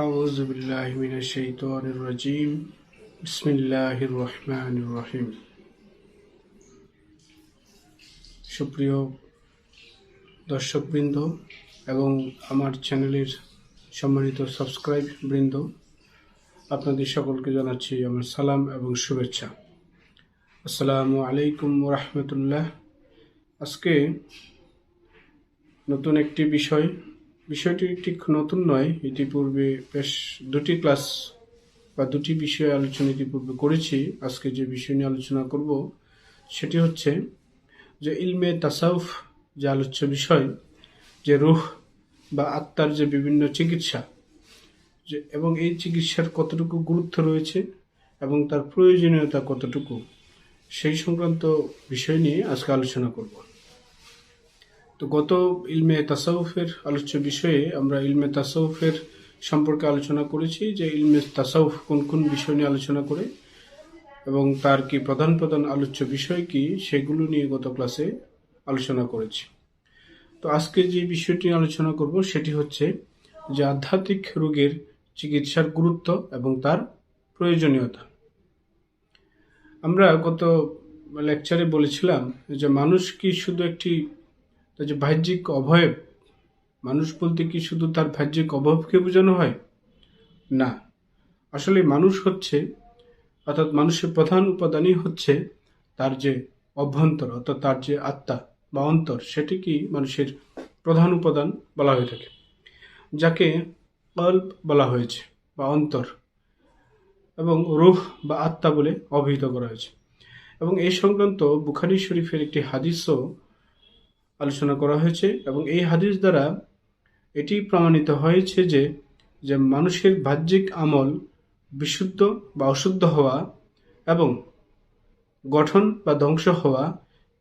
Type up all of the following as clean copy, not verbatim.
أعوذ بالله من الشيطان الرجيم بسم الله الرحمن الرحيم সুপ্রিয় দর্শকবৃন্দ এবং আমার চ্যানেলের সম্মানিত সাবস্ক্রাইব বৃন্দ, আপনাদের সকলকে জানাচ্ছি আমার সালাম এবং শুভেচ্ছা। আসসালামু আলাইকুম ওয়া রাহমাতুল্লাহ। আজকে নতুন একটি বিষয়টি ঠিক নতুন নয়। ইতিপূর্বে বেশ দুটি ক্লাস বা দুটি বিষয় আলোচনা ইতিপূর্বে করেছি। আজকে যে বিষয় নিয়ে আলোচনা করব সেটি হচ্ছে যে ইলমে তাসাউফ, যে আলোচ্য বিষয়, যে রূহ বা আত্মার যে বিভিন্ন চিকিৎসা, যে এবং এই চিকিৎসার কতটুকু গুরুত্ব রয়েছে এবং তার প্রয়োজনীয়তা কতটুকু, সেই সংক্রান্ত বিষয় নিয়ে আজকে আলোচনা করব। তো গত ইলমে তাসাউফের আলোচ্য বিষয়ে আমরা ইলমে তাসাউফের সম্পর্কে আলোচনা করেছি, যে ইলমে তাসাউফ কোন কোন বিষয় নিয়ে আলোচনা করে এবং তার কি প্রধান প্রধান আলোচ্য বিষয় কি, সেগুলো নিয়ে গত ক্লাসে আলোচনা করেছি। তো আজকে যে বিষয়টি আলোচনা করব সেটি হচ্ছে যে আধ্যাত্মিক রোগের চিকিৎসার গুরুত্ব এবং তার প্রয়োজনীয়তা। আমরা গত লেকচারে বলেছিলাম যে মানুষ কি শুধু একটি যে বাহ্যিক অবয়ব, মানুষ বলতে কি শুধু তার বাহ্যিক অবয়বকে বোঝানো হয়? না, আসলে মানুষ হচ্ছে, অর্থাৎ মানুষের প্রধান উপাদানই হচ্ছে তার যে অভ্যন্তর, অর্থাৎ তার যে আত্মা বা অন্তর, সেটি কি মানুষের প্রধান উপাদান বলা হয়ে থাকে, যাকে কলব বলা হয়েছে বা অন্তর, এবং রূহ বা আত্মা বলে অভিহিত করা হয়েছে। এবং এই সংক্রান্ত বুখারী শরীফের একটি হাদিসও আলোচনা করা হয়েছে এবং এই হাদিস দ্বারা এটি প্রমাণিত হয়েছে যে মানুষের বাহ্যিক আমল বিশুদ্ধ বা অশুদ্ধ হওয়া এবং গঠন বা ধ্বংস হওয়া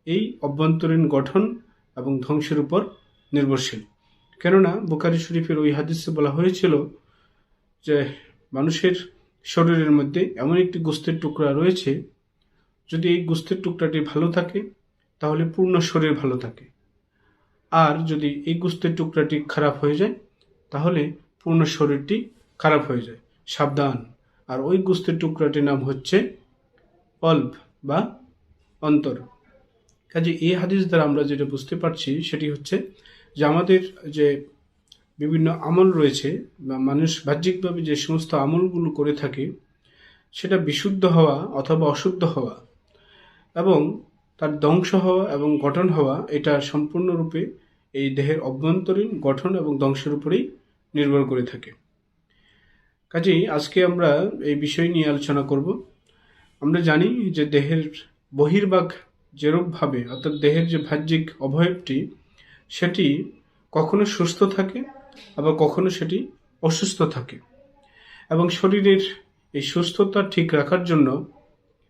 এই অভ্যন্তরীণ গঠন এবং ধ্বংসের উপর নির্ভরশীল। কেননা বুখারী শরীফের ওই হাদিসে বলা হয়েছিল যে মানুষের শরীরের মধ্যে এমন একটি গোস্তের টুকরা রয়েছে, যদি এই গোস্তের টুকরাটি ভালো থাকে তাহলে পূর্ণ শরীর ভালো থাকে, আর যদি এই গোস্তের টুকরাটি খারাপ হয়ে যায় তাহলে পূর্ণ শরীরটি খারাপ হয়ে যায়। সাবধান! আর ওই গোস্তের টুকরাটির নাম হচ্ছে কলব বা অন্তর। কাজে এই হাদিস দ্বারা আমরা যেটা বুঝতে পারছি সেটি হচ্ছে যে আমাদের যে বিভিন্ন আমল রয়েছে বা মানুষ বাহ্যিকভাবে যে সমস্ত আমলগুলো করে থাকে, সেটা বিশুদ্ধ হওয়া অথবা অশুদ্ধ হওয়া এবং তার ধ্বংস হওয়া এবং গঠন হওয়া, এটা সম্পূর্ণরূপে এই দেহের অভ্যন্তরীণ গঠন এবং ধ্বংসের উপরেই নির্ভর করে থাকে। কাজেই আজকে আমরা এই বিষয় নিয়ে আলোচনা করব। আমরা জানি যে দেহের বহির্ভাগ যেরূপভাবে, অর্থাৎ দেহের যে বাহ্যিক অবয়বটি, সেটি কখনো সুস্থ থাকে আবার কখনো সেটি অসুস্থ থাকে। এবং শরীরের এই সুস্থতা ঠিক রাখার জন্য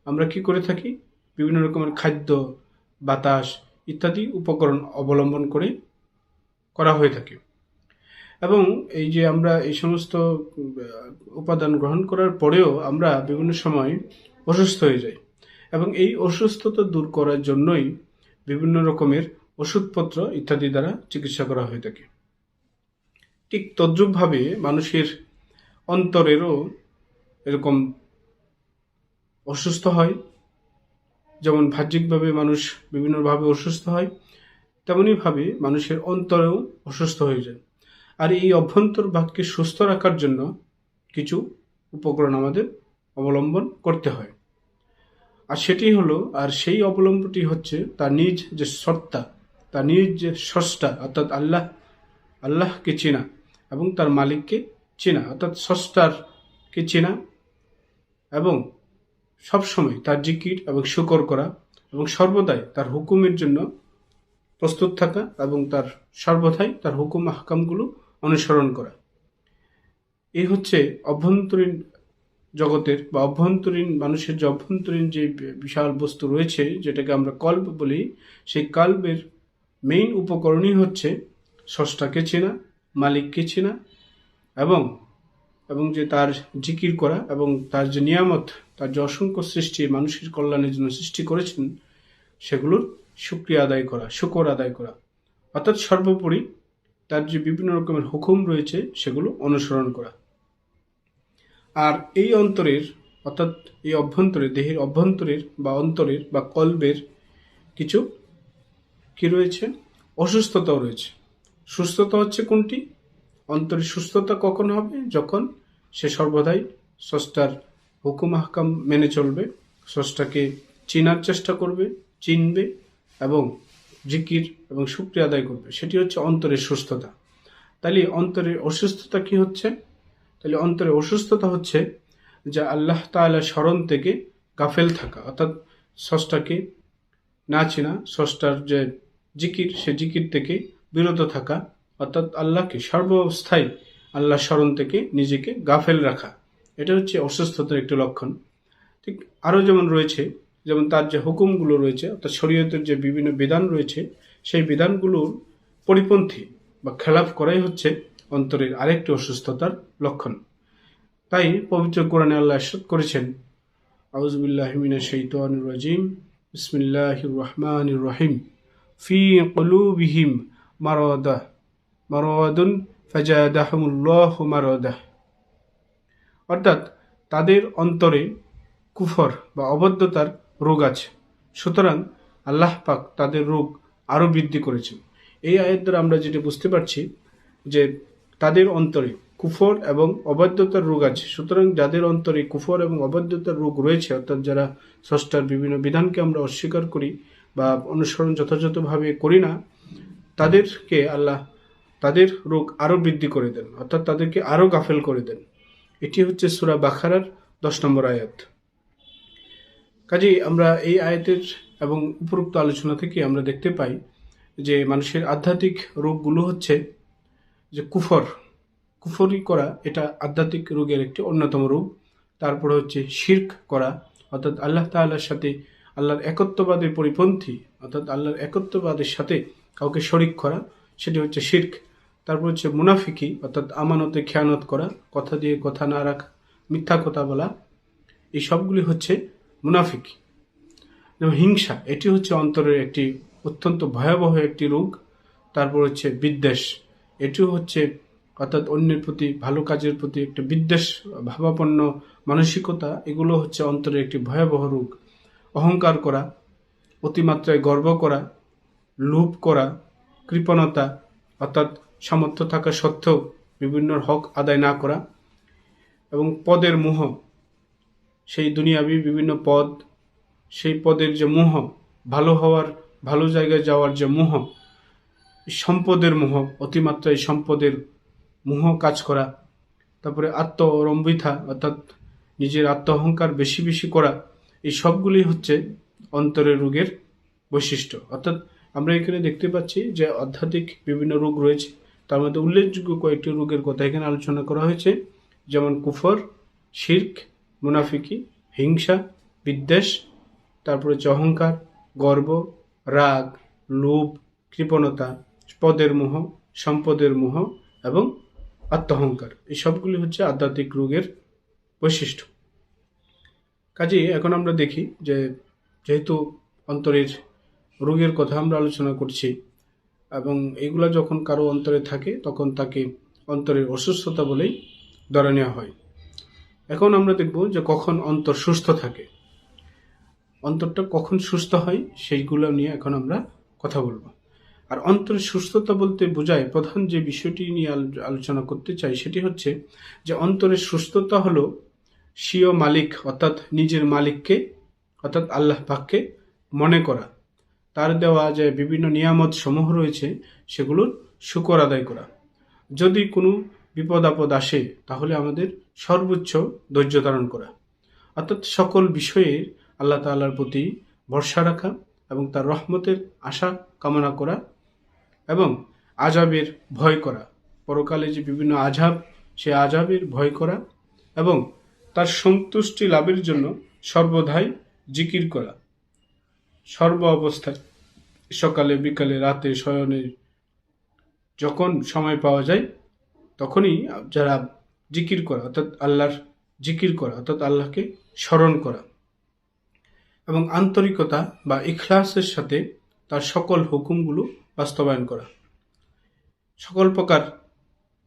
আমরা কি করে থাকি? বিভিন্ন রকমের খাদ্য, বাতাস ইত্যাদি উপকরণ অবলম্বন করা হয়ে থাকে। এবং এই যে আমরা এই সমস্ত উপাদান গ্রহণ করার পরেও আমরা বিভিন্ন সময় অসুস্থ হয়ে যাই, এবং এই অসুস্থতা দূর করার জন্যই বিভিন্ন রকমের ওষুধপত্র ইত্যাদি দ্বারা চিকিৎসা করা হয়ে থাকে। ঠিক তদ্রূপভাবে মানুষের অন্তরেরও এরকম অসুস্থ হয়। যেমন বাহ্যিকভাবে মানুষ বিভিন্নভাবে অসুস্থ হয়, তেমনিভাবে মানুষের অন্তরেও অসুস্থ হয়ে যায়। আর এই অভ্যন্তর ভাগকে সুস্থ রাখার জন্য কিছু উপকরণ আমাদের অবলম্বন করতে হয়। আর সেটি হলো, আর সেই অবলম্বনটি হচ্ছে তার নিজ যে সত্তা, তার নিজ যে স্রষ্টা, অর্থাৎ আল্লাহকে চেনা এবং তার মালিককে চেনা, অর্থাৎ স্রষ্টারকে চেনা এবং সবসময় তার জিকির এবং শুকর করা এবং সর্বদাই তার হুকুমের জন্য প্রস্তুত থাকা এবং তার সর্বদাই তার হুকুম আহকামগুলো অনুসরণ করা। এই হচ্ছে অভ্যন্তরীণ জগতের বা অভ্যন্তরীণ মানুষের যে অভ্যন্তরীণ যে বিশাল বস্তু রয়েছে, যেটাকে আমরা কল্ব বলি, সেই কল্বের মেইন উপকরণই হচ্ছে স্রষ্টাকে চেনা, মালিককে চেনা এবং যে তার জিকির করা এবং তার যে নিয়ামত, তার যে অসংখ্য সৃষ্টি মানুষের কল্যাণের জন্য সৃষ্টি করেছেন, সেগুলোর শুকর আদায় করা, অর্থাৎ সর্বোপরি তার যে বিভিন্ন রকমের হুকুম রয়েছে সেগুলো অনুসরণ করা। আর এই অন্তরের অর্থাৎ এই অভ্যন্তরে, দেহের অভ্যন্তরের বা অন্তরের বা কল্বের কিছু কি রয়েছে, অসুস্থতাও রয়েছে। সুস্থতা হচ্ছে কোনটি? অন্তরের সুস্থতা কখন হবে? যখন সে সর্বদাই স্রষ্টার হুকুম আহকাম মেনে চলবে, স্রষ্টাকে চিনার চেষ্টা করবে, চিনবে এবং জিকির এবং শুকরিয়া আদায় করবে। সেটি হচ্ছে অন্তরের সুস্থতা। তাহলে অন্তরের অসুস্থতা কি হচ্ছে? তাহলে অন্তরের অসুস্থতা হচ্ছে যে আল্লাহ তাআলা স্মরণ থেকে গাফেল থাকা, অর্থাৎ স্রষ্টাকে না চেনা, স্রষ্টার যে জিকির, সে জিকির থেকে বিরত থাকা, অর্থাৎ আল্লাহকে সর্বাবস্থায় আল্লাহ স্মরণ থেকে নিজেকে গাফেল রাখা। এটা হচ্ছে অসুস্থতার একটি লক্ষণ। ঠিক আরও যেমন রয়েছে, যেমন তার যে হুকুমগুলো রয়েছে, অর্থাৎ শরীয়তের যে বিভিন্ন বিধান রয়েছে, সেই বিধানগুলোর পরিপন্থী বা খেলাফ করাই হচ্ছে অন্তরের আরেকটি অসুস্থতার লক্ষণ। তাই পবিত্র কোরআনে আল্লাহ ইরশাদ করেছেন, আউযু বিল্লাহি মিনাশ শাইতানির রাজিম, বিসমিল্লাহির রহমানির রহিম, ফি কুলুবিহিম মারাদুন ফাজাদাহুমুল্লাহু মারাদাহ। অর্থাৎ তাদের অন্তরে কুফর বা অবদ্ধতার রোগ আছে, সুতরাং আল্লাহ পাক তাদের রোগ আরও বৃদ্ধি করেছেন। এই আয়াত দ্বারা আমরা যেটা বুঝতে পারছি যে তাদের অন্তরে কুফর এবং অবাধ্যতার রোগ আছে, সুতরাং যাদের অন্তরে কুফর এবং অবাধ্যতার রোগ রয়েছে, অর্থাৎ যারা স্রষ্টার বিভিন্ন বিধানকে আমরা অস্বীকার করি বা অনুসরণ যথাযথভাবে করি না, তাদেরকে আল্লাহ তাদের রোগ আরও বৃদ্ধি করে দেন, অর্থাৎ তাদেরকে আরও গাফেল করে দেন। এটি হচ্ছে সূরা বাকারার 10 নম্বর আয়াত। কাজেই আমরা এই আয়াতের এবং উপরোক্ত আলোচনা থেকে আমরা দেখতে পাই যে মানুষের আধ্যাত্মিক রোগগুলো হচ্ছে যে কুফরি করা, এটা আধ্যাত্মিক রোগের একটি অন্যতম রোগ। তারপরে হচ্ছে শিরক করা, অর্থাৎ আল্লাহ তাআলার সাথে আল্লাহর একত্ববাদের পরিপন্থী, অর্থাৎ আল্লাহর একত্ববাদের সাথে কাউকে শরিক করা, সেটি হচ্ছে শিরক। তারপর হচ্ছে মুনাফিকি, অর্থাৎ আমানতে খেয়ানত করা, কথা দিয়ে কথা না রাখা, মিথ্যা কথা বলা, এই সবগুলি হচ্ছে মুনাফিকি। যেমন হিংসা, এটি হচ্ছে অন্তরের একটি অত্যন্ত ভয়াবহ একটি রোগ। তারপর হচ্ছে বিদ্বেষ, এটিও হচ্ছে অর্থাৎ অন্যের প্রতি, ভালো কাজের প্রতি একটা বিদ্বেষ ভাবাপন্ন মানসিকতা, এগুলো হচ্ছে অন্তরের একটি ভয়াবহ রোগ। অহংকার করা, অতিমাত্রায় গর্ব করা, লোভ করা, কৃপণতা, অর্থাৎ সামর্থ্য থাকা সত্ত্বেও বিভিন্ন হক আদায় না করা, এবং পদের মোহ, সেই দুনিয়াবি বিভিন্ন পদ, সেই পদের যে মোহ, ভালো হওয়ার, ভালো জায়গায় যাওয়ার যে মোহ, সম্পদের মোহ, অতিমাত্রায় সম্পদের মোহ কাজ করা, তারপরে আত্মরম্ভিতা, অর্থাৎ নিজের আত্ম অহংকার বেশি বেশি করা, এই সবগুলি হচ্ছে অন্তরের রোগের বৈশিষ্ট্য। অর্থাৎ আমরা এখানে দেখতে পাচ্ছি যে আধ্যাত্মিক বিভিন্ন রোগ রয়েছে, তার মধ্যে উল্লেখযোগ্য কয়েকটি রোগের কথা এখানে আলোচনা করা হয়েছে, যেমন কুফর, শিরক, মুনাফিকি, হিংসা, বিদ্বেষ, তারপরে হচ্ছে অহংকার, গর্ব, রাগ, লোভ, কৃপণতা, পদের মোহ, সম্পদের মোহ এবং আত্মহংকার, এই সবগুলি হচ্ছে আধ্যাত্মিক রোগের বৈশিষ্ট্য। কাজেই এখন আমরা দেখি যে যেহেতু অন্তরের রোগের কথা আমরা আলোচনা করছি এবং এগুলা যখন কারো অন্তরে থাকে তখন তাকে অন্তরের অসুস্থতা বলেই ধরে নেওয়া হয়। এখন আমরা দেখব যে কখন অন্তর সুস্থ থাকে, অন্তরটা কখন সুস্থ হয়, সেইগুলো নিয়ে এখন আমরা কথা বলবো। আর অন্তরের সুস্থতা বলতে বোঝায়, প্রধান যে বিষয়টি নিয়ে আলোচনা করতে চাই সেটি হচ্ছে যে অন্তরের সুস্থতা হলো স্বীয় মালিক, অর্থাৎ নিজের মালিককে, অর্থাৎ আল্লাহ পাককে মনে করা, তার দেওয়া যে বিভিন্ন নিয়ামত সমূহ রয়েছে সেগুলোর শুকর আদায় করা। যদি কোনো বিপদ আপদ আসে তাহলে আমাদের সর্বোচ্চ ধৈর্য ধারণ করা, অর্থাৎ সকল বিষয়ে আল্লাহ তাআলার প্রতি ভরসা রাখা এবং তার রহমতের আশা কামনা করা এবং আযাবের ভয় করা, পরকালে যে বিভিন্ন আযাব, সে আযাবের ভয় করা এবং তার সন্তুষ্টি লাভের জন্য সর্বদাই জিকির করা, সর্ব অবস্থায়, সকালে বিকালে রাতে শয়নে যখন সময় পাওয়া যায় তখনই যারা জিকির করা, অর্থাৎ আল্লাহর জিকির করা, অর্থাৎ আল্লাহকে স্মরণ করা এবং আন্তরিকতা বা ইখলাসের সাথে তার সকল হুকুমগুলো বাস্তবায়ন করা। সকল প্রকার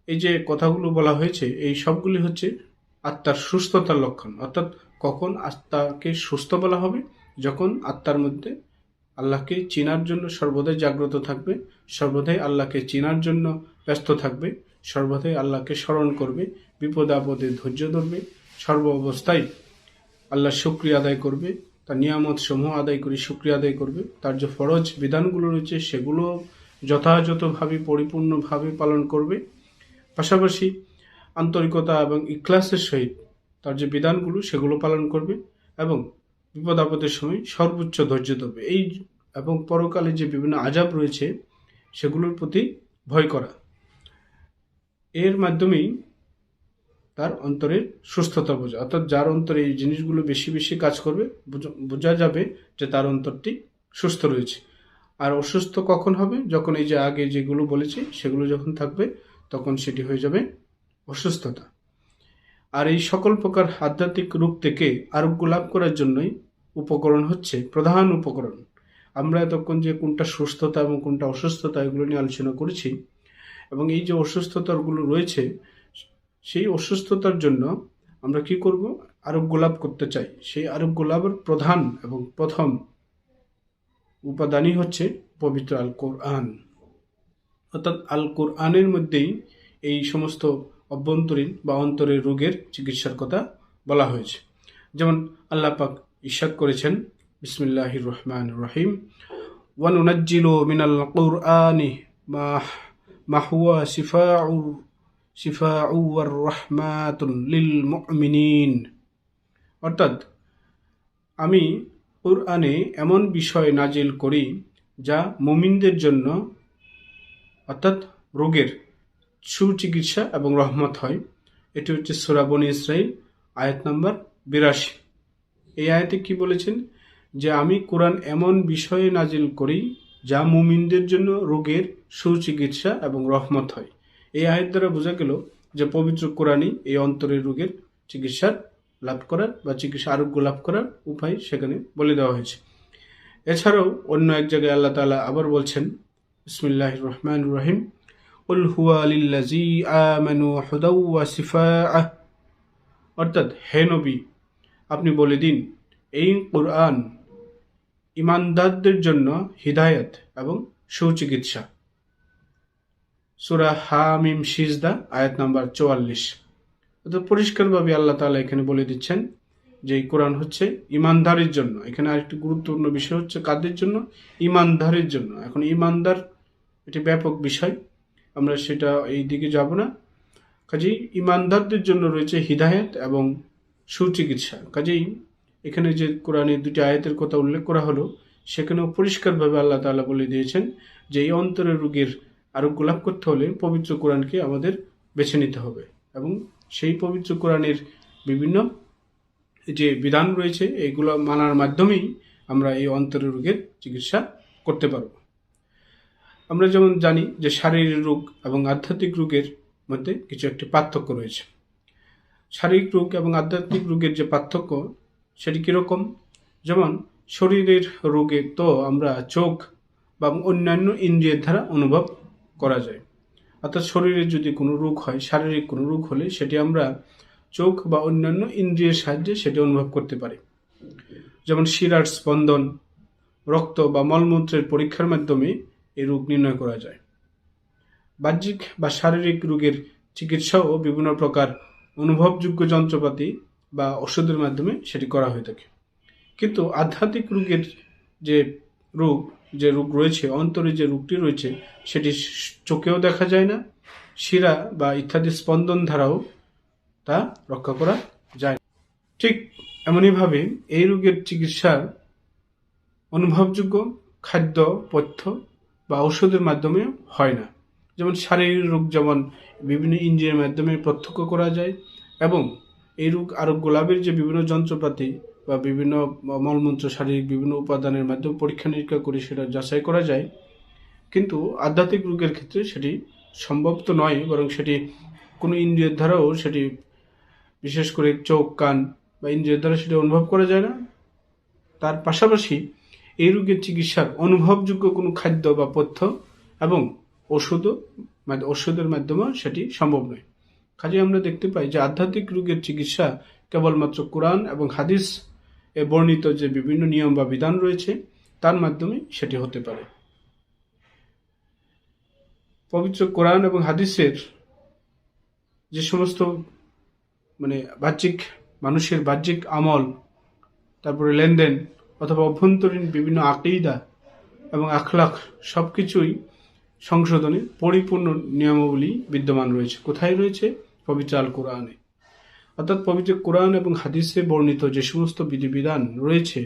এই যে কথাগুলো বলা হয়েছে, এই সবগুলি হচ্ছে আত্মার সুস্থতার লক্ষণ। অর্থাৎ কখন আত্মাকে সুস্থ বলা হবে? যখন আত্মার মধ্যে আল্লাহকে চিনার জন্য সর্বদাই জাগ্রত থাকবে, সর্বদাই আল্লাহকে চিনার জন্য ব্যস্ত থাকবে, সর্বদাই আল্লাহকে স্মরণ করবে, বিপদে আপদে ধৈর্য ধরবে, সর্ব অবস্থায় আল্লাহর শুকরিয়া আদায় করবে, তার নিয়ামত সমূহ আদায় করে শুকরিয়া আদায় করবে, তার যে ফরজ বিধানগুলো রয়েছে সেগুলো যথাযথভাবে পরিপূর্ণভাবে পালন করবে, পাশাপাশি আন্তরিকতা এবং ইখলাসের সহিত তার যে বিধানগুলো সেগুলো পালন করবে এবং বিপদ আপদের সময় সর্বোচ্চ ধৈর্য ধরবে। এই এবং পরকালে যে বিভিন্ন আযাব রয়েছে সেগুলোর প্রতি ভয় করা, এর মাধ্যমেই তার অন্তরের সুস্থতা বোঝা। অর্থাৎ যার অন্তরে এই জিনিসগুলো বেশি বেশি কাজ করবে, বোঝা যাবে যে তার অন্তরটি সুস্থ রয়েছে। আর অসুস্থ কখন হবে? যখন এই যে আগে যেগুলো বলেছি সেগুলো যখন থাকবে তখন সেটি হয়ে যাবে অসুস্থতা। আর এই সকল প্রকার আধ্যাত্মিক রূপ থেকে আরোগ্য লাভ করার জন্যই উপকরণ হচ্ছে প্রধান উপকরণ। আমরা এতক্ষণ যে কোনটা সুস্থতা এবং কোনটা অসুস্থতা এগুলো নিয়ে আলোচনা করেছি, এবং এই যে অসুস্থতাগুলো রয়েছে সেই অসুস্থতার জন্য আমরা কি করব? আরোগ্য লাভ করতে চাই। সেই আরোগ্য লাভের প্রধান এবং প্রথম উপাদানই হচ্ছে পবিত্র আল কোরআন। অর্থাৎ আল কোরআনের মধ্যেই এই সমস্ত অভ্যন্তরীণ বা অন্তরের রোগের চিকিৎসার কথা বলা হয়েছে। যেমন আল্লাহ পাক ইরশাদ করেছেন, বিসমিল্লাহির রহমানির রহিম, ওয়া নুনাজ্জিলু মিনাল কুরআনি মা হুয়া শিফাউ ওয়ার রাহমাতুল লিল মুমিনিন। অর্থাৎ আমি কুরআনে এমন বিষয় নাজিল করি যা মুমিনদের জন্য অর্থাৎ রোগের সুচিকিৎসা এবং রহমত হয়। এটি হচ্ছে সূরা বনী ইসরাঈল আয়াত নম্বর 82। এই আয়াতে কি বলেছেন? যে আমি কোরআন এমন বিষয়ে নাজিল করি যা মুমিনদের জন্য রোগের সুচিকিৎসা এবং রহমত হয়। এই আয়াত দ্বারা বোঝা গেল যে পবিত্র কোরআনই এই অন্তরের রোগের চিকিৎসার লাভ করার বা চিকিৎসা আরোগ্য লাভ করার উপায় সেখানে বলে দেওয়া হয়েছে। এছাড়াও অন্য এক জায়গায় আল্লাহ তাআলা আবার বলছেন, বিসমিল্লাহির রহমানির রহিম, কুল হুয়া লিল্লাযী আমানু হুদাও ওয়া শিফাআহ। অর্থাৎ হে নবী, আপনি বলে দিন এই কোরআন ঈমানদারদের জন্য হিদায়াত এবং সুচিকিৎসা। সূরা হামিম সিজদা আয়াত নাম্বার 44। অর্থাৎ পরিষ্কারভাবে আল্লাহ তাআলা এখানে বলে দিচ্ছেন যে এই কোরআন হচ্ছে ঈমানদারের জন্য। এখানে আরেকটি গুরুত্বপূর্ণ বিষয় হচ্ছে কাদের জন্য? ঈমানদারের জন্য। এখন ঈমানদার এটি ব্যাপক বিষয়, আমরা সেটা এই দিকে যাব না। কাজেই ঈমানদারদের জন্য রয়েছে হিদায়াত এবং সুচিকিৎসা। কাজেই এখানে যে কোরআনের দুটি আয়াতের কথা উল্লেখ করা হলো সেখানেও পরিষ্কারভাবে আল্লাহ তাআলা বলে দিয়েছেন যে এই অন্তরের রোগের আরোগ্য লাভ করতে হলে পবিত্র কোরআনকে আমাদের বেছে নিতে হবে, এবং সেই পবিত্র কোরআনের বিভিন্ন যে বিধান রয়েছে এগুলো মানার মাধ্যমেই আমরা এই অন্তরের রোগের চিকিৎসা করতে পারব। আমরা যেমন জানি যে শারীরিক রোগ এবং আধ্যাত্মিক রোগের মধ্যে কিছু একটি পার্থক্য রয়েছে। শারীরিক রোগ এবং আধ্যাত্মিক রোগের যে পার্থক্য সেটি কীরকম? যেমন শরীরের রোগে তো আমরা চোখ বা অন্যান্য ইন্দ্রিয়ের দ্বারা অনুভব করা যায়। অর্থাৎ শরীরের যদি কোনো রোগ হয়, শারীরিক কোনো রোগ হলে সেটি আমরা চোখ বা অন্যান্য ইন্দ্রিয়ের সাহায্যে সেটি অনুভব করতে পারি। যেমন শিরার স্পন্দন, রক্ত বা মলমূত্রের পরীক্ষার মাধ্যমে এই রোগ নির্ণয় করা যায়। বাহ্যিক বা শারীরিক রোগের চিকিৎসাও বিভিন্ন প্রকার অনুভবযোগ্য যন্ত্রপাতি বা ওষুধের মাধ্যমে সেটি করা হয়ে থাকে। কিন্তু আধ্যাত্মিক রোগের যে রোগ রয়েছে, অন্তরে যে রোগটি রয়েছে সেটি চোখেও দেখা যায় না, শিরা বা ইত্যাদি স্পন্দন দ্বারাও তা রক্ষা করা যায় না। ঠিক এমনইভাবে এই রোগের চিকিৎসার অনুভবযোগ্য খাদ্য পথ্য বা ঔষধের মাধ্যমে হয় না। যেমন শারীরিক রোগ যেমন বিভিন্ন ইন্দ্রিয়ের মাধ্যমে প্রত্যক্ষ করা যায়, এবং এই রোগ আরোগ্য লাভের যে বিভিন্ন যন্ত্রপাতি বা বিভিন্ন মলমূত্র শারীরিক বিভিন্ন উপাদানের মাধ্যমে পরীক্ষা নিরীক্ষা করে সেটা যাচাই করা যায়। কিন্তু আধ্যাত্মিক রোগের ক্ষেত্রে সেটি সম্ভব তো নয়, বরং সেটি কোনো ইন্দ্রিয়ের দ্বারাও সেটি, বিশেষ করে চোখ কান বা ইন্দ্রিয়ের দ্বারা সেটি অনুভব করা যায় না। তার পাশাপাশি এই রোগের চিকিৎসার অনুভবযোগ্য কোনো খাদ্য বা পথ্য এবং ওষুধের মাধ্যমেও সেটি সম্ভব নয়। কাজে আমরা দেখতে পাই যে আধ্যাত্মিক রোগের চিকিৎসা কেবলমাত্র কোরআন এবং হাদিস এ বর্ণিত যে বিভিন্ন নিয়ম বা বিধান রয়েছে তার মাধ্যমে সেটি হতে পারে। পবিত্র কোরআন এবং হাদিসের যে সমস্ত বাহ্যিক মানুষের বাহ্যিক আমল, তারপরে লেনদেন অথবা অভ্যন্তরীণ বিভিন্ন আকীদা এবং আখলাক সবকিছুই সংশোধনে পরিপূর্ণ নিয়মাবলী বিদ্যমান রয়েছে। কোথায় রয়েছে? পবিত্র আল কোরআনে। অর্থাৎ পবিত্র কোরআন এবং হাদিসে বর্ণিত যে সমস্ত বিধিবিধান রয়েছে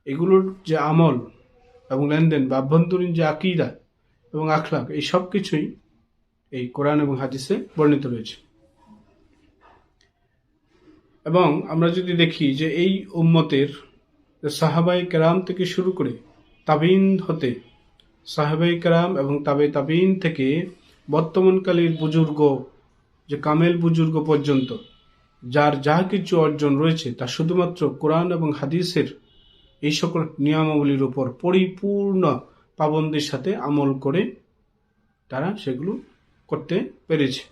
এগুলোর যে আমল এবং লেনদেন বা আভ্যন্তরীণ যে আকীদা এবং আখলাক এই সব কিছুই এই কোরআন এবং হাদিসে বর্ণিত রয়েছে। এবং আমরা যদি দেখি যে এই উম্মতের সাহাবায়ে কেরাম থেকে শুরু করে তাবিঈন হতে, সাহাবায়ে কেরাম এবং তাবিঈন থেকে বর্তমানকালের বুজুর্গ যে কামেল বুজুর্গ পর্যন্ত যার যা কিছু অর্জন রয়েছে তা শুধুমাত্র কোরআন এবং হাদিসের এই সকল নিয়মাবলীর উপর পরিপূর্ণ পাবন্দির সাথে আমল করে তারা সেগুলো করতে পেরেছে।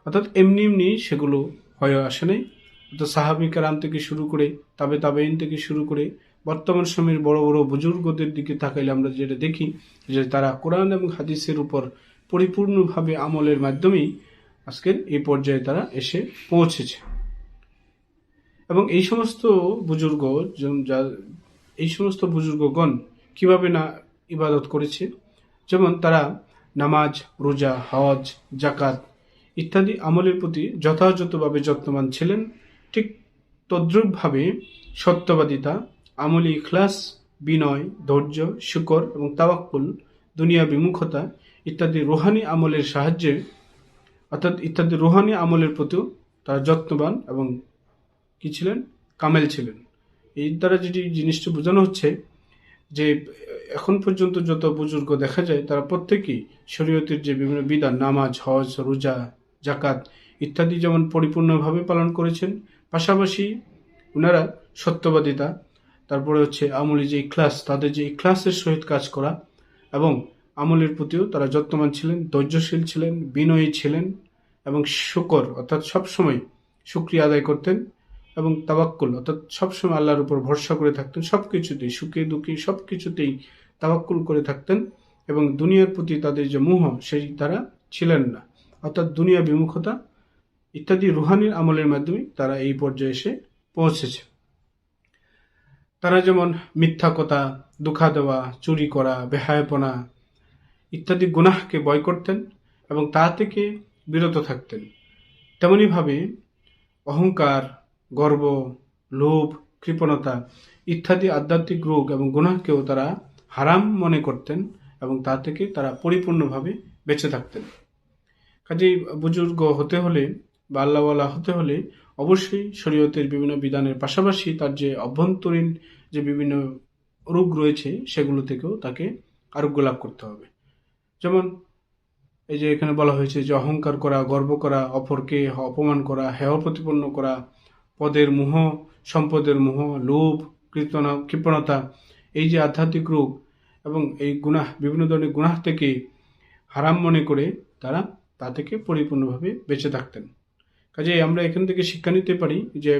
অর্থাৎ এমনি এমনি সেগুলো হয়ে আসে নাই। অর্থাৎ সাহাবী কেরাম থেকে শুরু করে তাবেঈন থেকে শুরু করে বর্তমান সময়ের বড় বড় বুজুর্গদের দিকে তাকাইলে আমরা যেটা দেখি যে তারা কোরআন এবং হাদিসের উপর পরিপূর্ণভাবে আমলের মাধ্যমেই আজকের এই পর্যায়ে তারা এসে পৌঁছেছে। এবং এই সমস্ত বুজুর্গগণ কিভাবে না ইবাদত করেছে, যেমন তারা নামাজ, রোজা, হজ, জাকাত ইত্যাদি আমলের প্রতি যথাযথভাবে যত্নবান ছিলেন। ঠিক তদ্রূপভাবে সত্যবাদিতা, আমলি ইখলাস, বিনয়, ধৈর্য, শুকর এবং তাওয়াক্কুল, দুনিয়া বিমুখতা ইত্যাদি রুহানি আমলের সাহায্যে ইত্যাদি রুহানি আমলের প্রতিও তারা যত্নবান এবং কি ছিলেন? কামেল ছিলেন। এই দ্বারা যেটি জিনিসটা বোঝানো হচ্ছে যে এখন পর্যন্ত যত বুজুর্গ দেখা যায় তারা প্রত্যেকেই শরীয়তের যে বিভিন্ন বিধান, নামাজ, হজ, রোজা, জাকাত ইত্যাদি যেমন পরিপূর্ণভাবে পালন করেছেন, পাশাপাশি ওনারা সত্যবাদিতা, তারপরে আমলি যে ইখলাস, তাদের যে ইখলাসের সহিত কাজ করা এবং আমলের প্রতিও তারা যত্নবান ছিলেন, ধৈর্যশীল ছিলেন, বিনয়ী ছিলেন এবং শুকর অর্থাৎ সবসময় শুকরিয়া আদায় করতেন এবং তাওয়াক্কুল অর্থাৎ সবসময় আল্লাহর উপর ভরসা করে থাকতেন। সবকিছুতেই সুখে দুঃখে সবকিছুতেই তাওয়াক্কুল করে থাকতেন এবং দুনিয়ার প্রতি তাদের যে মোহ সেই তারা ছিলেন না। অর্থাৎ দুনিয়া বিমুখতা ইত্যাদি রুহানির আমলের মাধ্যমে তারা এই পর্যায়ে এসে পৌঁছেছে। তারা যেমন মিথ্যা কথা, ধোঁকা দেওয়া, চুরি করা, বেহায়াপনা ইত্যাদি গুনাহকে ভয় করতেন এবং তা থেকে বিরত থাকতেন, তেমনিভাবে অহংকার, গর্ব, লোভ, কৃপণতা ইত্যাদি আধ্যাত্মিক রোগ এবং গুনাহকেও তারা হারাম মনে করতেন এবং তা থেকে তারা পরিপূর্ণভাবে বেঁচে থাকতেন। কাজেই বুজুর্গ হতে হলে বা আল্লাহওয়ালা হতে হলে অবশ্যই শরীয়তের বিভিন্ন বিধানের পাশাপাশি তার যে অভ্যন্তরীণ যে বিভিন্ন রোগ রয়েছে সেগুলো থেকেও তাকে আরোগ্য লাভ করতে হবে। যেমন এই যে এখানে বলা হয়েছে যে অহংকার করা, গর্ব করা, অপরকে অপমান করা, হেয় প্রতিপন্ন করা, পদের মোহ, সম্পদের মোহ, লোভ, কৃপণতা এই যে আধ্যাত্মিক রোগ এবং এই গুনাহ, বিভিন্ন ধরনের গুনাহ থেকে হারাম মনে করে তারা তা থেকে পরিপূর্ণভাবে বেঁচে থাকতেন। কাজেই আমরা এখান থেকে শিক্ষা নিতে পারি যে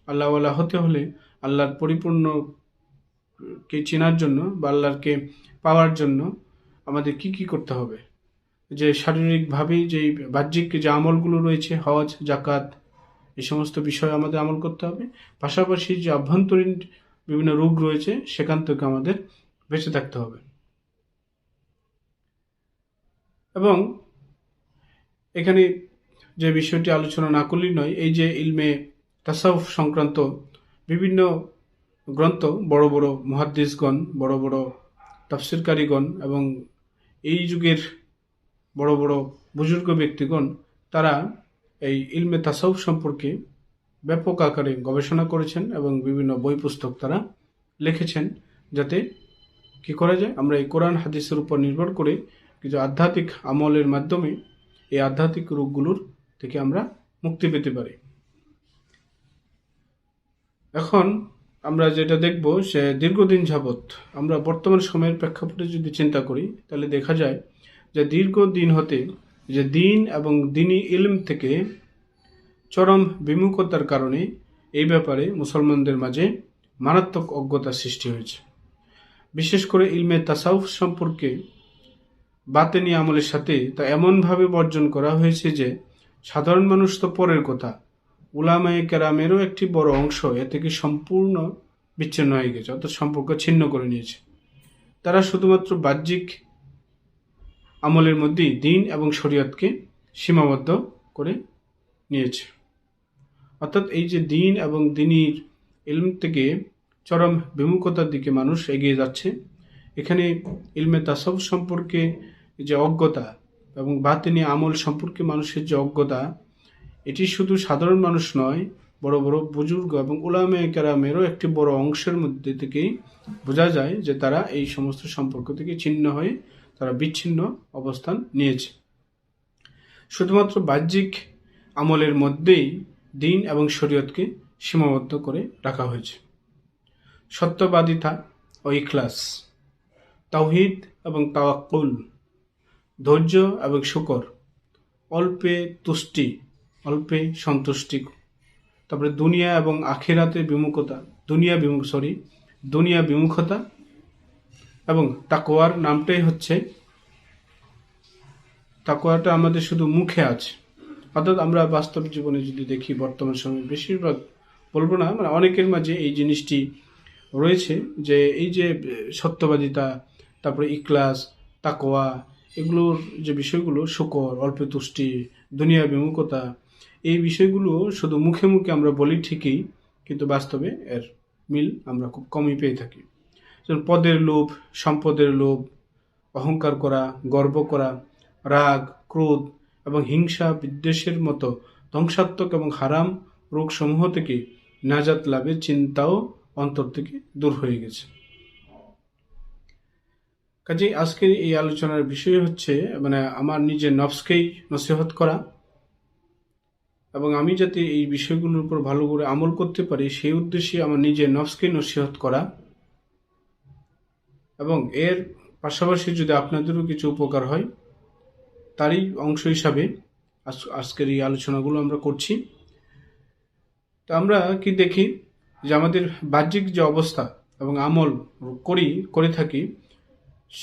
আল্লাহওয়ালা হতে হলে আল্লাহর পরিপূর্ণকে চেনার জন্য বা আল্লাহকে পাওয়ার জন্য আমাদের কি কি করতে হবে। যে শারীরিকভাবেই যে বাহ্যিক যে আমলগুলো রয়েছে, হজ, জাকাত এই সমস্ত বিষয়ে আমাদের আমল করতে হবে, পাশাপাশি যে আভ্যন্তরীণ বিভিন্ন রোগ রয়েছে সেখান থেকে আমাদের বেঁচে থাকতে হবে। এবং এখানে যে বিষয়টি আলোচনা না করলেই নয়, এই যে ইলমে তাসাউফ সংক্রান্ত বিভিন্ন গ্রন্থ, বড় বড় মুহাদ্দিসগণ, বড় বড় তাফসিরকারীগণ এবং এই যুগের বড় বড় বুজুর্গ ব্যক্তিগণ তারা এই ইলমে তাসাউফ সম্পর্কে ব্যাপক আকারে গবেষণা করেছেন এবং বিভিন্ন বই পুস্তক তারা লিখেছেন, যাতে কি করা যায় আমরা এই কোরআন হাদিসের উপর নির্ভর করে কিছু আধ্যাত্মিক আমলের মাধ্যমে এই আধ্যাত্মিক রোগগুলোর থেকে আমরা মুক্তি পেতে পারি। এখন আমরা যেটা দেখব সে দীর্ঘদিন যাবৎ আমরা বর্তমান সময়ের প্রেক্ষাপটে যদি চিন্তা করি তাহলে দেখা যায় যে দীর্ঘদিন হতে যে দিন এবং দিনী ইলম থেকে চরম বিমুখতার কারণে এই ব্যাপারে মুসলমানদের মাঝে মারাত্মক অজ্ঞতা সৃষ্টি হয়েছে। বিশেষ করে ইলমে তাসাউফ সম্পর্কে বাতেনি আমলের সাথে তা এমনভাবে বর্জন করা হয়েছে যে সাধারণ মানুষ তো পরের কথা, উলামায়ে কেরামেরও একটি বড় অংশ এ থেকে সম্পূর্ণ বিচ্ছিন্ন হয়ে গেছে, অর্থাৎ সম্পর্ক ছিন্ন করে নিয়েছে। তারা শুধুমাত্র বাহ্যিক আমলের মধ্যেই দিন এবং শরীয়তকে সীমাবদ্ধ করে নিয়েছে। অর্থাৎ এই যে দিন এবং দিনীর ইলম থেকে চরম বিমুখতার দিকে মানুষ এগিয়ে যাচ্ছে, এখানে ইলমে তাসাউফ সম্পর্কে যে অজ্ঞতা এবং বাতিনি আমল সম্পর্কে মানুষের যে অজ্ঞতা, এটি শুধু সাধারণ মানুষ নয়, বড় বড় বুজুর্গ এবং উলামায়ে কেরামেরও একটি বড় অংশের মধ্যে থেকেই বোঝা যায় যে তারা এই সমস্ত সম্পর্ক থেকে ছিন্ন হয়ে তারা বিচ্ছিন্ন অবস্থান নিয়েছে। শুধুমাত্র বাহ্যিক আমলের মধ্যেই দিন এবং শরীয়তকে সীমাবদ্ধ করে রাখা হয়েছে। সত্যবাদিতা ও ইখলাস, তাওহীদ এবং তাওয়াক্কুল, ধৈর্য এবং শুকর, অল্পে তুষ্টি, অল্পে সন্তুষ্টি, তারপরে দুনিয়া এবং আখিরাতের বিমুখতা, দুনিয়া বিমুখতা এবং তাকওয়ার নামটাই হচ্ছে, তাকওয়াটা আমাদের শুধু মুখে আছে। অর্থাৎ আমরা বাস্তব জীবনে যদি দেখি বর্তমান সময়ে বেশিরভাগ, বলবো না, মানে অনেকের মাঝে এই জিনিসটি রয়েছে যে এই যে সত্যবাদিতা, তারপরে ইখলাস, তাকওয়া, এগুলোর যে বিষয়গুলো, শুকর, অল্প তুষ্টি, দুনিয়া বিমুখতা, এই বিষয়গুলো শুধু মুখে মুখে আমরা বলি ঠিকই, কিন্তু বাস্তবে এর মিল আমরা খুব কমই পেয়ে থাকি। যেমন পদের লোভ, সম্পদের লোভ, অহংকার করা, গর্ব করা, রাগ, ক্রোধ এবং হিংসা বিদ্বেষের মতো ধ্বংসাত্মক এবং হারাম রোগসমূহ থেকে নাজাত লাভের চিন্তাও অন্তর থেকে দূর হয়ে গেছে। কাজেই আজকের এই আলোচনার বিষয় হচ্ছে আমার নিজের নফসকেই নসিহত করা এবং আমি যাতে এই বিষয়গুলোর উপর ভালো করে আমল করতে পারি সেই উদ্দেশ্যে আমার নিজের নফসকেই নসিহত করা, এবং এর পাশাপাশি যদি আপনাদেরও কিছু উপকার হয় তারই অংশ হিসাবে আজকের এই আলোচনাগুলো আমরা করছি। তো আমরা কি দেখি যে আমাদের বাহ্যিক যে অবস্থা এবং আমল করে থাকি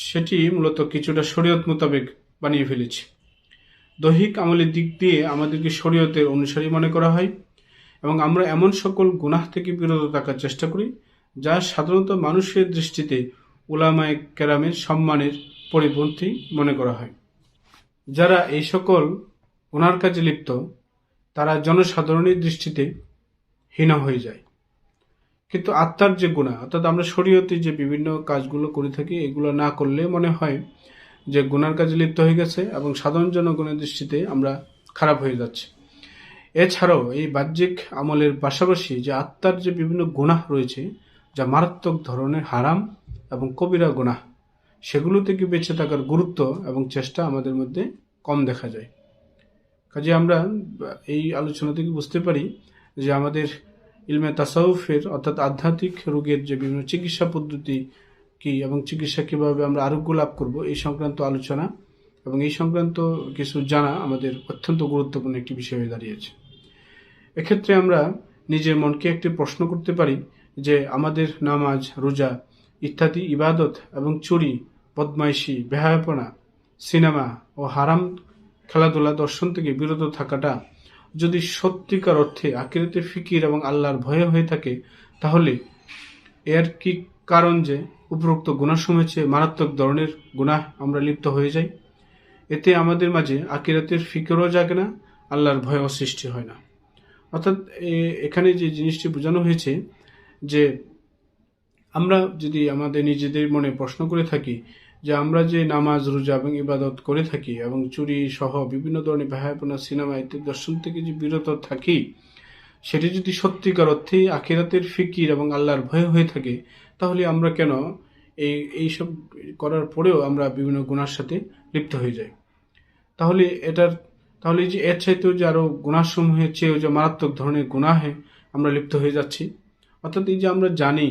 সেটি মূলত কিছুটা শরীয়ত মোতাবেক বানিয়ে ফেলেছি। দৈহিক আমলের দিক দিয়ে আমাদেরকে শরীয়তের অনুসারী মনে করা হয় এবং আমরা এমন সকল গুনাহ থেকে বিরত থাকার চেষ্টা করি যা সাধারণত মানুষের দৃষ্টিতে উলামায়ে কেরামের সম্মানের পরিপন্থী মনে করা হয়। যারা এই সকল গুনার কাজে লিপ্ত তারা জনসাধারণের দৃষ্টিতে হীন হয়ে যায়। কিন্তু আত্মার যে গুনাহ, অর্থাৎ আমরা শরীয়তে যে বিভিন্ন কাজগুলো করে থাকি, এগুলো না করলে মনে হয় যে গুনার কাজে লিপ্ত হয়ে গেছে এবং সাধারণ জনগণের দৃষ্টিতে আমরা খারাপ হয়ে যাচ্ছি। এছাড়াও এই বাহ্যিক আমলের পাশাপাশি যে আত্মার যে বিভিন্ন গুনাহ রয়েছে যা মারাত্মক ধরনের হারাম এবং কবিরা গুনাহ, সেগুলো থেকে বেঁচে থাকার গুরুত্ব এবং চেষ্টা আমাদের মধ্যে কম দেখা যায়। কাজে আমরা এই আলোচনা থেকে বুঝতে পারি যে আমাদের ইলমে তাসাউফের অর্থাৎ আধ্যাত্মিক রোগের যে বিভিন্ন চিকিৎসা পদ্ধতি কি এবং চিকিৎসা কিভাবে আমরা আরোগ্য লাভ করব, এই সংক্রান্ত আলোচনা এবং এই সংক্রান্ত কিছু জানা আমাদের অত্যন্ত গুরুত্বপূর্ণ একটি বিষয় হয়ে দাঁড়িয়েছে। এক্ষেত্রে আমরা নিজের মনকে একটি প্রশ্ন করতে পারি যে আমাদের নামাজ, রোজা ইত্যাদি ইবাদত এবং চুরি, বদমাইশি, বেহায়াপনা, সিনেমা ও হারাম খেলাধুলা, দর্শন থেকে বিরত থাকাটা যদি সত্যিকার অর্থে আখিরাতের ফিকির এবং আল্লাহর ভয়ে হয়ে থাকে, তাহলে এর কি কারণ যে উপরোক্ত গুনাহসমূহের চেয়ে মারাত্মক ধরনের গুনাহ আমরা লিপ্ত হয়ে যাই? এতে আমাদের মাঝে আখিরাতের ফিকিরও জাগে না, আল্লাহর ভয়ও সৃষ্টি হয় না। অর্থাৎ এখানে যে জিনিসটি বোঝানো হয়েছে যে আমরা যদি আমাদের নিজেদের মনে প্রশ্ন করে থাকি যে আমরা যে নামাজ, রোজা এবং ইবাদত করে থাকি এবং চুরি সহ বিভিন্ন ধরনের বেহায়াপনা, সিনেমা ইত্যাদি দর্শন থেকে যে বিরত থাকি, সেটি যদি সত্যিকার অর্থে আখিরাতের ফিকির এবং আল্লাহর ভয় হয়ে থাকে, তাহলে আমরা কেন এইসব করার পরেও আমরা বিভিন্ন গুনার সাথে লিপ্ত হয়ে যাই? তাহলে যে এর চাইতেও যে আরো গুনাহসমূহের চেয়েও যে মারাত্মক ধরনের গুনাহে আমরা লিপ্ত হয়ে যাচ্ছি। অর্থাৎ এই যে আমরা জানি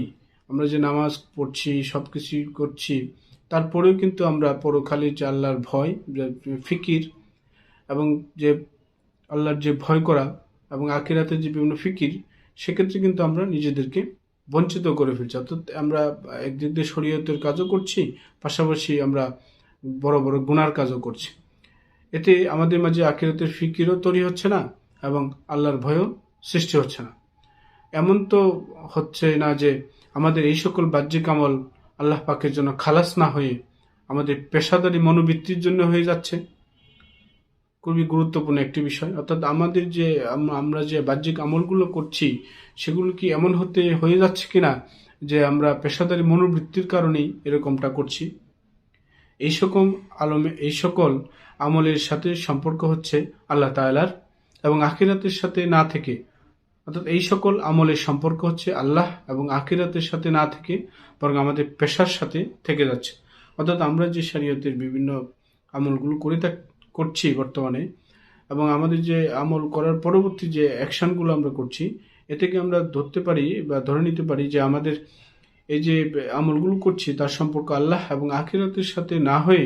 আমরা যে নামাজ পড়ছি, সবকিছু করছি, তারপরেও কিন্তু আমরা পরকালে যে আল্লাহর ভয়, ফিকির এবং যে আল্লাহর যে ভয় করা এবং আখিরাতের যে বিভিন্ন ফিকির, সেক্ষেত্রে কিন্তু আমরা নিজেদেরকে বঞ্চিত করে ফেলছি। অর্থাৎ আমরা একদিক দিয়ে শরীয়তের কাজও করছি, পাশাপাশি আমরা বড় বড় গুনার কাজও করছি। এতে আমাদের মাঝে আখিরাতের ফিকিরও তৈরি হচ্ছে না এবং আল্লাহর ভয়ও সৃষ্টি হচ্ছে না। এমন তো হচ্ছে না যে আমাদের এই সকল বাহ্যিক আমল আল্লাহ পাকের জন্য খালাস না হয়ে আমাদের পেশাদারি মনোবৃত্তির জন্য হয়ে যাচ্ছে। খুবই গুরুত্বপূর্ণ একটি বিষয়। অর্থাৎ আমাদের যে আমরা যে বাহ্যিক আমলগুলো করছি, সেগুলো কি এমন হয়ে যাচ্ছে কিনা যে আমরা পেশাদারি মনোবৃত্তির কারণেই এরকমটা করছি। এই সকল আমলের সাথে সম্পর্ক হচ্ছে আল্লাহ তাআলার এবং আখিরাতের সাথে না থেকে, অর্থাৎ এই সকল আমলের সম্পর্ক হচ্ছে আল্লাহ এবং আখিরাতের সাথে না থেকে বরং আমাদের পেশার সাথে থেকে যাচ্ছে। অর্থাৎ আমরা যে শরীয়তের বিভিন্ন আমলগুলো করছি বর্তমানে, এবং আমাদের যে আমল করার পরবর্তী যে অ্যাকশনগুলো আমরা করছি, এ থেকে আমরা ধরতে পারি বা ধরে নিতে পারি যে আমাদের এই যে আমলগুলো করছি তার সম্পর্ক আল্লাহ এবং আখিরাতের সাথে না হয়ে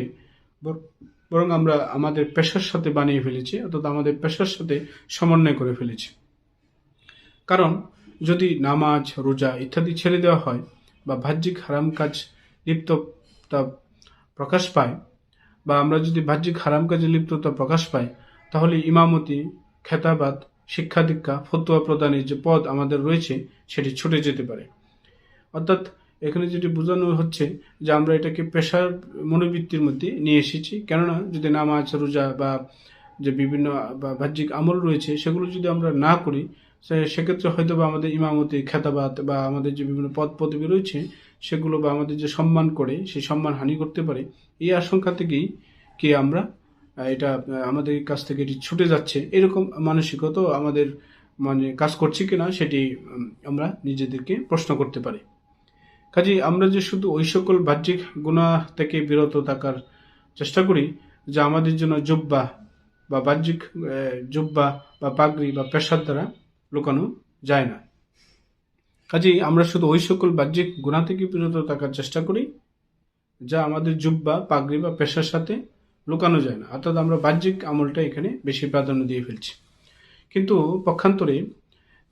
বরং আমরা আমাদের পেশার সাথে বানিয়ে ফেলেছি, অর্থাৎ আমাদের পেশার সাথে সমন্বয় করে ফেলেছি। কারণ যদি নামাজ, রোজা ইত্যাদি ছেড়ে দেওয়া হয় বা বাহ্যিক হারাম কাজ লিপ্ততা প্রকাশ পায়, বা আমরা যদি বাহ্যিক হারাম কাজে লিপ্ততা প্রকাশ পাই, তাহলে ইমামতি, খেতাবাত, শিক্ষা দীক্ষা, ফতোয়া প্রদানের যে পদ আমাদের রয়েছে সেটি ছুটে যেতে পারে। অর্থাৎ এখানে যেটি বোঝানো হচ্ছে যে আমরা এটাকে পেশার মনোবৃত্তির মধ্যে নিয়ে এসেছি। কেননা যদি নামাজ, রোজা বা যে বিভিন্ন বাহ্যিক আমল রয়েছে সেগুলো যদি আমরা না করি, সেক্ষেত্রে হয়তো বা আমাদের ইমামতি, খেতাবাত বা আমাদের যে বিভিন্ন পদ পদবি রয়েছে সেগুলো বা আমাদের যে সম্মান করে সেই সম্মান হানি করতে পারে। এই আশঙ্কা থেকেই কি আমরা এটা আমাদের কাছ থেকে এটি ছুটে যাচ্ছে, এরকম মানসিকতা আমাদের কাজ করছে কিনা সেটি আমরা নিজেদেরকে প্রশ্ন করতে পারি। কাজেই আমরা যে শুধু ওই সকল বাহ্যিক গুনাহ থেকে বিরত থাকার চেষ্টা করি যা আমাদের জন্য জুব্বা বা বাহ্যিক জুব্বা বা পাগড়ি বা পেশার দ্বারা লুকানো যায় না। কাজেই আমরা শুধু ওই সকল বাহ্যিক গুনাহ থেকে বিরত থাকার চেষ্টা করি যা আমাদের জুব্বা, পাগড়ি বা পেশার সাথে লুকানো যায় না। অর্থাৎ আমরা বাহ্যিক আমলটা এখানে বেশি প্রাধান্য দিয়ে ফেলছি। কিন্তু পক্ষান্তরে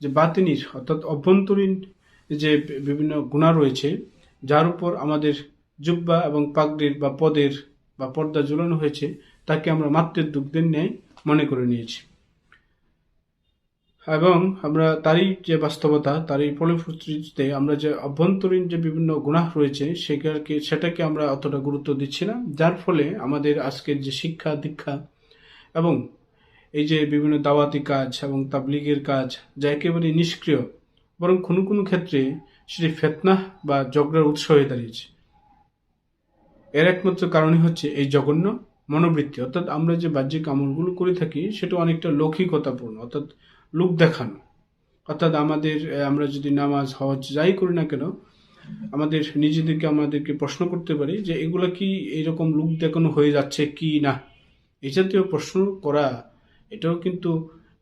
যে বাতিনির অর্থাৎ অভ্যন্তরীণ যে বিভিন্ন গুনাহ রয়েছে, যার উপর আমাদের জুব্বা এবং পাগড়ির বা পদের বা পর্দা ঝুলানো হয়েছে, তাকে আমরা মাতৃ দুগ্ধের ন্যায় মনে করে নিয়েছি এবং আমরা তারই যে বাস্তবতা, তারই ফলশ্রুতিতে আমরা যে অভ্যন্তরীণ যে বিভিন্ন গুনাহ রয়েছে সেটাকে আমরা অতটা গুরুত্ব দিচ্ছি না, যার ফলে আমাদের আজকের যে শিক্ষা দীক্ষা এবং এই যে বিভিন্ন দাওয়াতি কাজ এবং তাবলিগের কাজ যা একেবারে নিষ্ক্রিয়, বরং কোনো কোনো ক্ষেত্রে সেটি ফিতনাহ বা ঝগড়ার উৎস হয়ে দাঁড়িয়েছে। এর একমাত্র কারণই হচ্ছে এই জঘন্য মনোবৃত্তি। অর্থাৎ আমরা যে বাহ্যিক আমলগুলো করে থাকি সেটা অনেকটা লৌকিকতাপূর্ণ, অর্থাৎ লোক দেখানো। অর্থাৎ আমরা যদি নামাজ, হজ যাই করি না কেন, আমাদেরকে প্রশ্ন করতে পারি যে এগুলা কি এইরকম লোক দেখানো হয়ে যাচ্ছে কি না। এই জাতীয় প্রশ্ন করা এটাও কিন্তু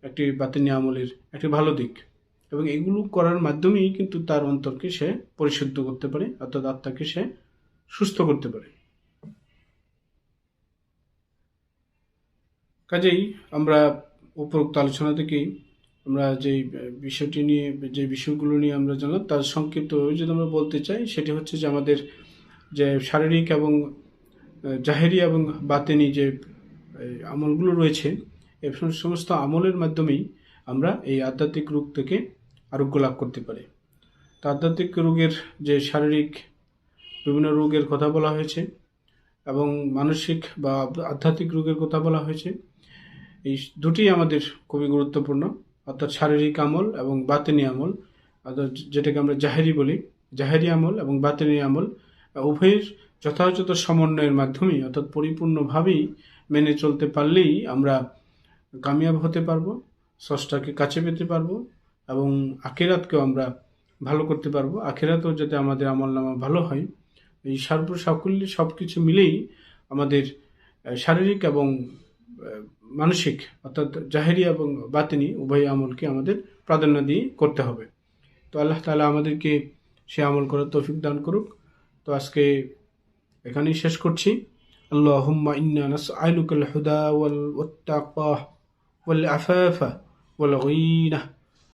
একটি বাতিনি আমলের একটি ভালো দিক, এবং এগুলো করার মাধ্যমেই কিন্তু তার অন্তরকে সে পরিশুদ্ধ করতে পারে, অর্থাৎ আত্মাকে সে সুস্থ করতে পারে। কাজেই আমরা উপরোক্ত আলোচনা থেকেই আমরা যে বিষয়গুলো নিয়ে আমরা জানলাম তার সংক্ষিপ্ত যদি আমরা বলতে চাই, সেটি হচ্ছে যে আমাদের যে শারীরিক এবং জাহেরি এবং বাতেনি যে আমলগুলো রয়েছে, এই সমস্ত আমলের মাধ্যমেই আমরা এই আধ্যাত্মিক রোগ থেকে আরোগ্য লাভ করতে পারি। তো আধ্যাত্মিক রোগের যে শারীরিক বিভিন্ন রোগের কথা বলা হয়েছে এবং মানসিক বা আধ্যাত্মিক রোগের কথা বলা হয়েছে। এই দুটি আমাদের খুবই গুরুত্বপূর্ণ, অর্থাৎ শারীরিক আমল এবং বাতেনি আমল, অর্থাৎ যেটাকে আমরা জাহেরি আমল এবং বাতেনি আমল উভয়ের যথাযথ সমন্বয়ের মাধ্যমেই, অর্থাৎ পরিপূর্ণভাবেই মেনে চলতে পারলেই আমরা কামিয়াব হতে পারবো, স্রষ্টাকে কাছে পেতে পারবো এবং আখিরাতকেও আমরা ভালো করতে পারবো। আখিরাতেও যাতে আমাদের আমলনামা ভালো হয়, এই সাকুল্যে সবকিছু মিলেই আমাদের শারীরিক এবং মানসিক অর্থাৎ জাহেরি এবং বাতিনি উভয় আমলকে আমাদের প্রাধান্য দিয়ে করতে হবে। তো আল্লাহ তাআলা আমাদেরকে সে আমল করার তৌফিক দান করুক। তো আজকে এখানেই শেষ করছি। اللهم إنا نسألك الهدى والتقى والعفاف والغنى